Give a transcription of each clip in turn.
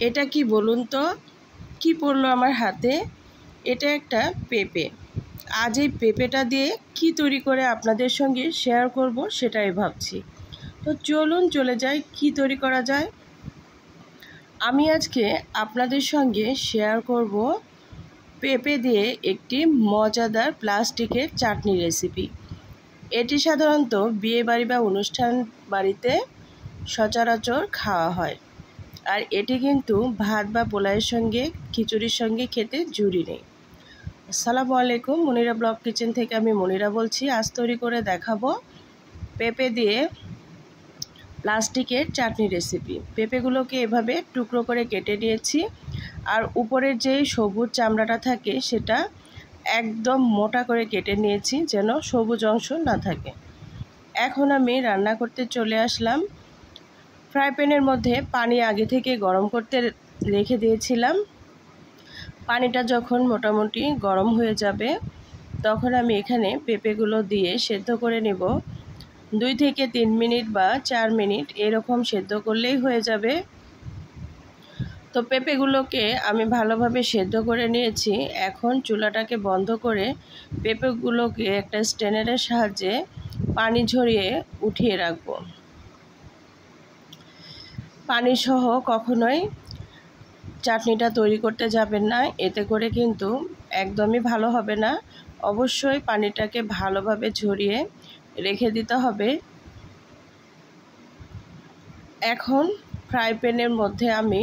এটা কি বলুন তো, কি পড়লো আমার হাতে? এটা একটা পেঁপে। আজ এই পেঁপেটা দিয়ে কি তৈরি করে আপনাদের সঙ্গে শেয়ার করব সেটাই ভাবছি। তো চলুন চলে যাই, কি তৈরি করা যায়। আমি আজকে আপনাদের সঙ্গে শেয়ার করব পেঁপে দিয়ে একটি মজাদার প্লাস্টিকের চাটনি রেসিপি। এটি সাধারণত বিয়ে বাড়ি বা অনুষ্ঠান বাড়িতে সচরাচর খাওয়া হয়। আর এটি কিন্তু ভাত বা পোলাওয়ের সঙ্গে, খিচুড়ির সঙ্গে খেতে জুড়ি নেই। আসসালামু আলাইকুম, মনিরা ব্লগ কিচেন থেকে আমি মনিরা বলছি। আজ তৈরি করে দেখাবো পেঁপে দিয়ে প্লাস্টিকের চাটনি রেসিপি। পেঁপেগুলোকে এভাবে টুকরো করে কেটে নিয়েছি, আর উপরের যে সবুজ চামড়াটা থাকে সেটা একদম মোটা করে কেটে নিয়েছি যেন সবুজ অংশ না থাকে। এখন আমি রান্না করতে চলে আসলাম। ফ্রাই প্যানের মধ্যে পানি আগে থেকে গরম করতে রেখে দিয়েছিলাম। পানিটা যখন মোটামুটি গরম হয়ে যাবে তখন আমি এখানে পেঁপেগুলো দিয়ে সেদ্ধ করে নেব। 2 থেকে 3 মিনিট বা 4 মিনিট এরকম সেদ্ধ করলেই হয়ে যাবে। তো পেঁপেগুলোকে আমি ভালোভাবে সেদ্ধ করে নিয়েছি। এখন চুলাটাকে বন্ধ করে পেঁপেগুলোকে একটা স্ট্রেনারের সাহায্যে পানি ঝরিয়ে উঠিয়ে রাখব। পানি সহ কখনোই চাটনিটা তৈরি করতে যাবেন না, এতে করে কিন্তু একদমই ভালো হবে না। অবশ্যই পানিটাকে ভালোভাবে ঝরিয়ে রেখে দিতে হবে। এখন ফ্রাই প্যানের মধ্যে আমি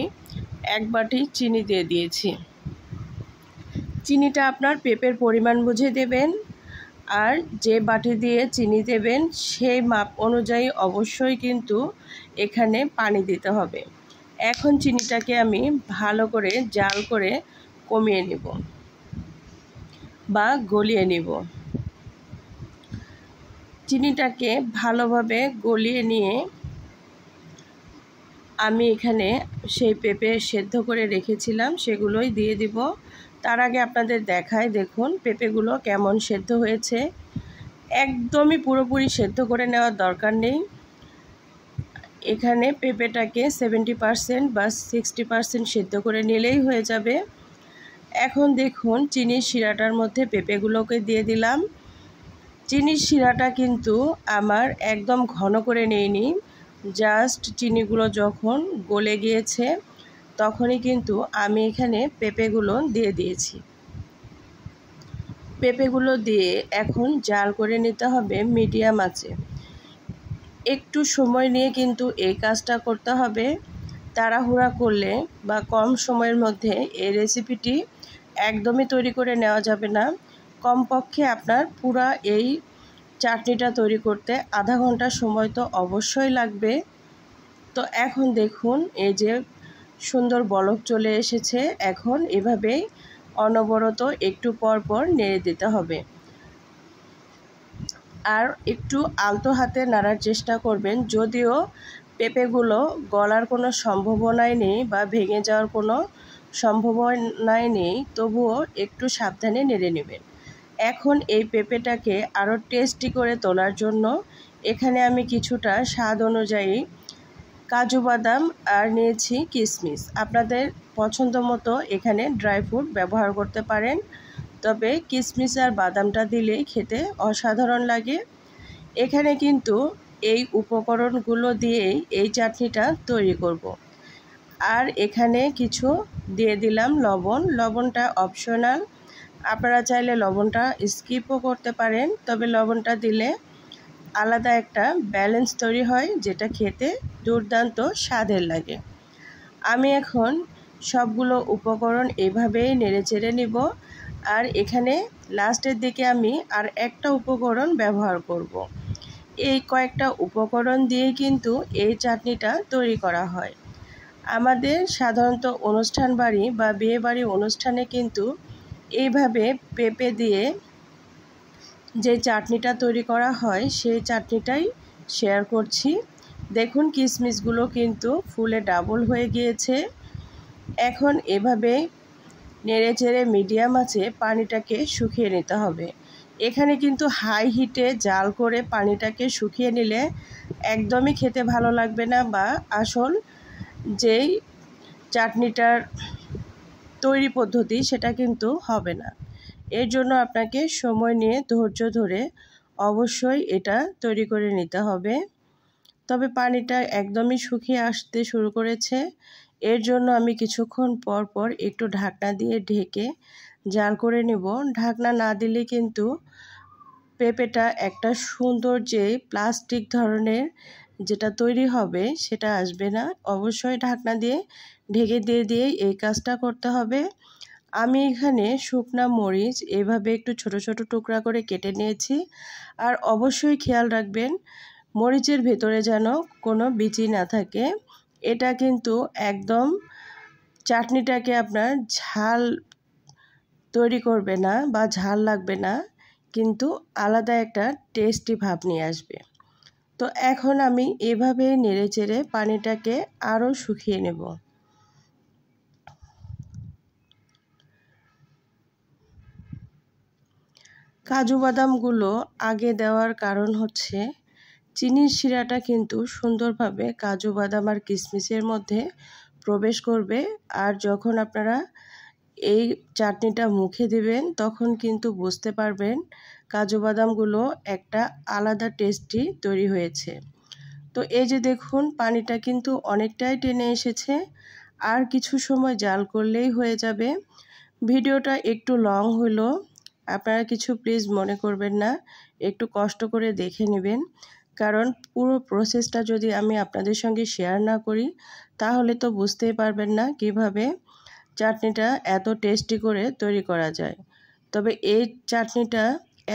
1 বাটি চিনি দিয়ে দিয়েছি। চিনিটা আপনার পেঁপের পরিমাণ বুঝে দেবেন, আর যে বাটি দিয়ে চিনি দেবেন সেই মাপ অনুযায়ী অবশ্যই কিন্তু এখানে পানি দিতে হবে। এখন চিনিটাকে আমি ভালো করে জাল করে কমিয়ে নেব বা গলিয়ে নেব। চিনিটাকে ভালোভাবে গলিয়ে নিয়ে আমি এখানে সেই পেঁপে সেদ্ধ করে রেখেছিলাম সেগুলোই দিয়ে দিব। তার আগে আপনাদের দেখাই, দেখুন পেঁপেগুলো কেমন সেদ্ধ হয়েছে। একদমই পুরোপুরি সেদ্ধ করে নেওয়ার দরকার নেই। এখানে পেঁপেটাকে 70% বা 60% সেদ্ধ করে নিলেই হয়ে যাবে। এখন দেখুন চিনির শিরাটার মধ্যে পেঁপেগুলোকে দিয়ে দিলাম। চিনির শিরাটা কিন্তু আমার একদম ঘন করে নেইনি, জাস্ট চিনিগুলো যখন গলে গিয়েছে তখনই কিন্তু আমি এখানে পেঁপেগুলো দিয়ে দিয়েছি। পেঁপেগুলো দিয়ে এখন জাল করে নিতে হবে মিডিয়াম আঁচে। একটু সময় নিয়ে কিন্তু এই কাজটা করতে হবে। তাড়াহুড়া করলে বা কম সময়ের মধ্যে এই রেসিপিটি একদমই তৈরি করে নেওয়া যাবে না। কমপক্ষে আপনার পুরা এই চাটনিটা তৈরি করতে আধা ঘন্টা সময় তো অবশ্যই লাগবে। তো এখন দেখুন এই যে সুন্দর বলক চলে এসেছে। এখন এভাবেই অনবরত একটু পর পর নেড়ে দিতে হবে, আর একটু আলতো হাতে নাড়ার চেষ্টা করবেন। যদিও পেঁপেগুলো গলার কোনো সম্ভাবনাই নেই বা ভেঙে যাওয়ার কোনো সম্ভাবনাই নেই, তবুও একটু সাবধানে নেড়ে নেবেন। এখন এই পেঁপেটাকে আরও টেস্টি করে তোলার জন্য এখানে আমি কিছুটা স্বাদ অনুযায়ী কাজু বাদাম আর নিয়েছি কিশমিশ। আপনাদের পছন্দ মতো এখানে ড্রাই ফ্রুট ব্যবহার করতে পারেন, তবে কিশমিশ আর বাদামটা দিলেই খেতে অসাধারণ লাগে। এখানে কিন্তু এই উপকরণগুলো দিয়েই এই চাটনিটা তৈরি করব। আর এখানে কিছু দিয়ে দিলাম লবণ। লবণটা অপশনাল, আপনারা চাইলে লবণটা স্কিপও করতে পারেন, তবে লবণটা দিলে আলাদা একটা ব্যালেন্স তৈরি হয় যেটা খেতে দুর্দান্ত স্বাদের লাগে। আমি এখন সবগুলো উপকরণ এভাবেই নেড়েচেড়ে নিব। আর এখানে লাস্টের দিকে আমি আর একটা উপকরণ ব্যবহার করব। এই কয়েকটা উপকরণ দিয়ে কিন্তু এই চাটনিটা তৈরি করা হয়। আমাদের সাধারণত অনুষ্ঠান বাড়ি বা বিয়ে বাড়ি অনুষ্ঠানে কিন্তু এইভাবে পেঁপে দিয়ে যে চাটনিটা তৈরি করা হয় সেই চাটনিটাই শেয়ার করছি। দেখুন কিশমিশগুলো কিন্তু ফুলে ডাবল হয়ে গিয়েছে। এখন এভাবে নেড়েচেড়ে মিডিয়াম আঁচে পানিটাকে শুকিয়ে নিতে হবে। এখানে কিন্তু হাই হিটে জাল করে পানিটাকে শুকিয়ে নিলে একদমই খেতে ভালো লাগবে না, বা আসল যেই চাটনিটার তৈরি পদ্ধতি সেটা কিন্তু হবে না। এর জন্য আপনাকে সময় নিয়ে ধৈর্য ধরে অবশ্যই এটা তৈরি করে নিতে হবে। তবে পানিটা একদমই শুকিয়ে আসতে শুরু করেছে। এর জন্য আমি কিছুক্ষণ পর পর একটু ঢাকনা দিয়ে ঢেকে জাল করে নেব। ঢাকনা না দিলে কিন্তু পেঁপেটা একটা সুন্দর যে প্লাস্টিক ধরনের যেটা তৈরি হবে সেটা আসবে না। অবশ্যই ঢাকনা দিয়ে ঢেকে দিয়ে এই কাজটা করতে হবে। আমি এখানে শুকনা মরিচ এভাবে একটু ছোট ছোট টুকরা করে কেটে নিয়েছি। আর অবশ্যই খেয়াল রাখবেন মরিচের ভেতরে যেন কোনো বিচি না থাকে। এটা কিন্তু একদম চাটনিটাকে আপনার ঝাল তৈরি করবে না বা ঝাল লাগবে না, কিন্তু আলাদা একটা টেস্টি ভাব নিয়ে আসবে। তো এখন আমি এভাবে নেড়েচেড়ে পানিটাকে আরও শুকিয়ে নেব। কাজু বাদামগুলো আগে দেওয়ার কারণ হচ্ছে চিনির শিরাটা কিন্তু সুন্দরভাবে কাজু বাদাম আর কিশমিশের মধ্যে প্রবেশ করবে। আর যখন আপনারা এই চাটনিটা মুখে দেবেন তখন কিন্তু বুঝতে পারবেন কাজু বাদামগুলো একটা আলাদা টেস্টি তৈরি হয়েছে। তো এই যে দেখুন পানিটা কিন্তু অনেকটাই টেনে এসেছে। আর কিছু সময় জাল করলেই হয়ে যাবে। ভিডিওটা একটু লং হলো, আপনারা কিছু প্লিজ মনে করবেন না, একটু কষ্ট করে দেখে নেবেন। কারণ পুরো প্রসেসটা যদি আমি আপনাদের সঙ্গে শেয়ার না করি তাহলে তো বুঝতেই পারবেন না কিভাবে চাটনিটা এত টেস্টি করে তৈরি করা যায়। তবে এই চাটনিটা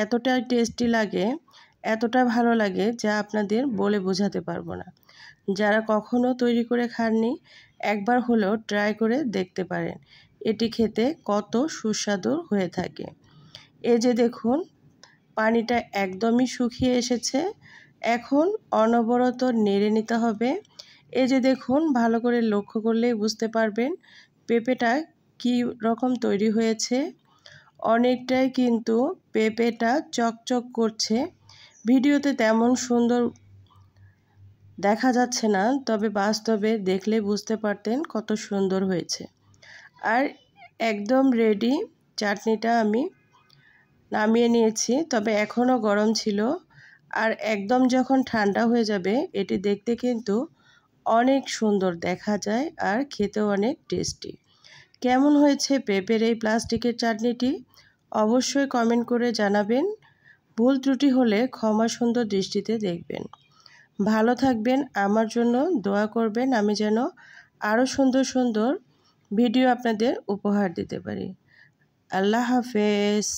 এতটা টেস্টি লাগে, এতটা ভালো লাগে যা আপনাদের বলে বোঝাতে পারবো না। যারা কখনো তৈরি করে খাননি একবার হলেও ট্রাই করে দেখতে পারেন এটি খেতে কত সুস্বাদু হয়ে থাকে। এই যে দেখুন পানিটা একদমই শুকিয়ে এসেছে। এখন অনবরত নেড়ে নিতে হবে। এই যে দেখুন ভালো করে লক্ষ্য করলেই বুঝতে পারবেন পেঁপেটা কী রকম তৈরি হয়েছে। অনেকটাই কিন্তু পেঁপেটা চকচক করছে। ভিডিওতে তেমন সুন্দর দেখা যাচ্ছে না, তবে বাস্তবে দেখলে বুঝতে পারতেন কত সুন্দর হয়েছে। আর একদম রেডি চাটনিটা আমি নামিয়ে নিয়েছি, তবে এখনও গরম ছিল। আর একদম যখন ঠান্ডা হয়ে যাবে এটি দেখতে কিন্তু অনেক সুন্দর দেখা যায় আর খেতেও অনেক টেস্টি। কেমন হয়েছে পেঁপের এই প্লাস্টিকের চাটনিটি অবশ্যই কমেন্ট করে জানাবেন। ভুল ত্রুটি হলে ক্ষমা সুন্দর দৃষ্টিতে দেখবেন। ভালো থাকবেন, আমার জন্য দোয়া করবেন আমি যেন আরও সুন্দর সুন্দর ভিডিও আপনাদের উপহার দিতে পারি। আল্লাহ হাফেজ।